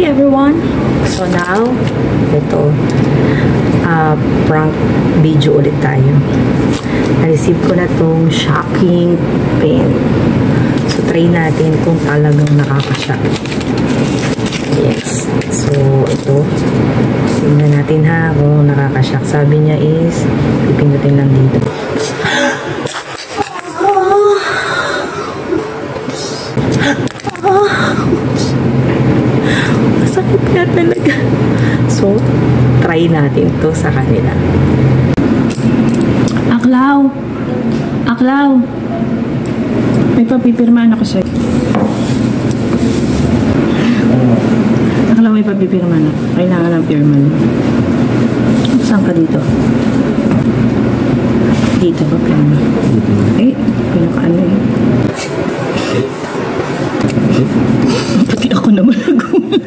everyone! So now, ito, prank video ulit tayo. Na-receive ko na tong shocking pen. So try natin kung talagang nakakashock. Yes. So ito, tingnan natin ha kung nakakashock. Sabi niya is, pipindutin lang dito. Masakit nga talaga. So, try natin to sa kanila. Aklaw! Aklaw! May papipirmaan ako sa'yo. Aklaw, may papipirmaan ako. Kailangan ng pirman. Saan ka dito? Dito ba pirman? Eh, pinakaano eh. Pati ako naman nagulat.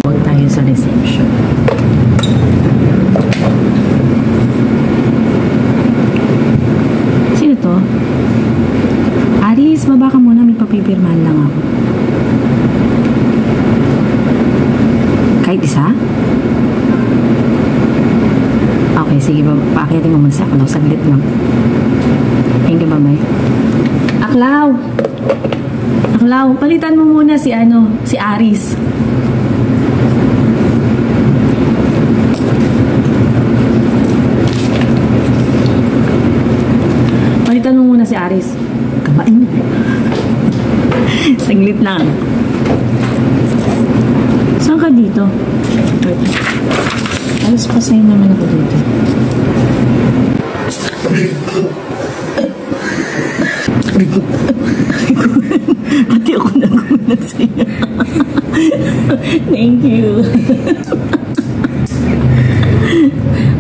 Huwag tayo sa reception. Sino to? Aris, baba ka muna. May papipirmahan lang ako. Kahit isa? Okay, sige. Paakitin mo muna sa akin. Saglit lang. Thank you, bye-bye. Aklaw! Aklaw, palitan mo muna si Aris. Palitan mo muna si Aris. Kamain. Saglit lang. Saan ka dito? Alas pasay naman ako dito. Pati ako nagulat sa'yo. Thank you.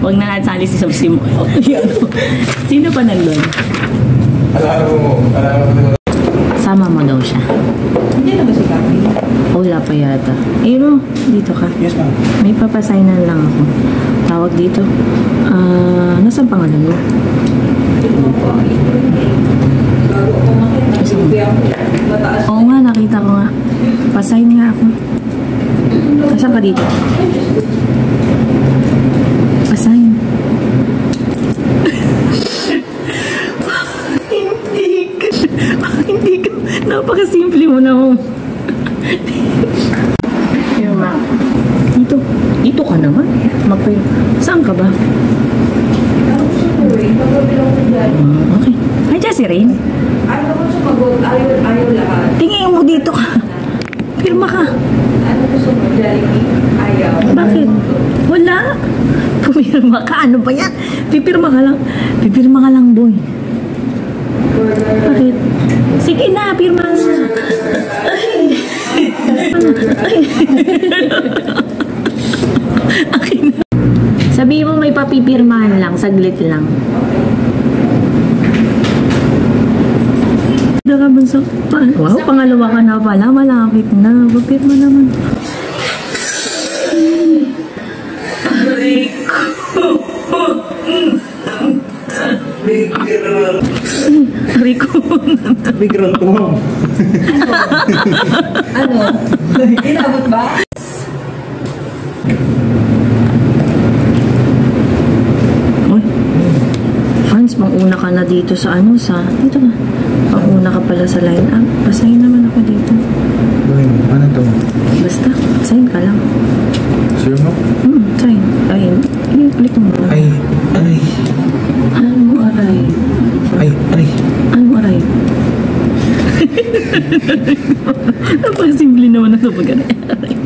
Huwag na natin sali si Sabsi mo. Sino pa nandun? Sama mo daw siya. Hindi na ba si Gabi? Wala pa yata. Ero, dito ka. Yes, ma'am. May papasainan lang ako. Tawag dito. Nasaan pangalan mo? Oo nga, nakita ko nga. Pasign nga ako. Nasaan ka dito? Pasign. Hindi ka. Napakasimple mo na mo. Here, ma. Dito. Dito ka naman. Saan ka ba? Okay. Ay, dyan si Rain. Ayaw ko sumagot. Ayaw lahat. Tingin mo dito ka. Pirma ka. Ano gusto mo? Ayaw. Bakit? Wala. Pumirma ka. Ano ba yan? Pipirma ka lang. Pipirma ka lang, boy. Bakit? Sige na, pirma na. Okay na. Sabihin mo may papipirmahan lang. Saglit lang. Bunso. Wow, pangalawa ka na pala. Malapit na. Papirma naman. Rico. Bigron to, ma'am. Ano? Inabot ba? Hans, mauna ka na dito sa dito ka. Mauna ka pala sa line up. Pasign naman ako dito. Ano to? Basta, sign ka lang. Sure mo? Sign. Ay, i-click mo. Ay. Ano aray? Ay. Ano aray? Napakasimple naman na ito pag-aray.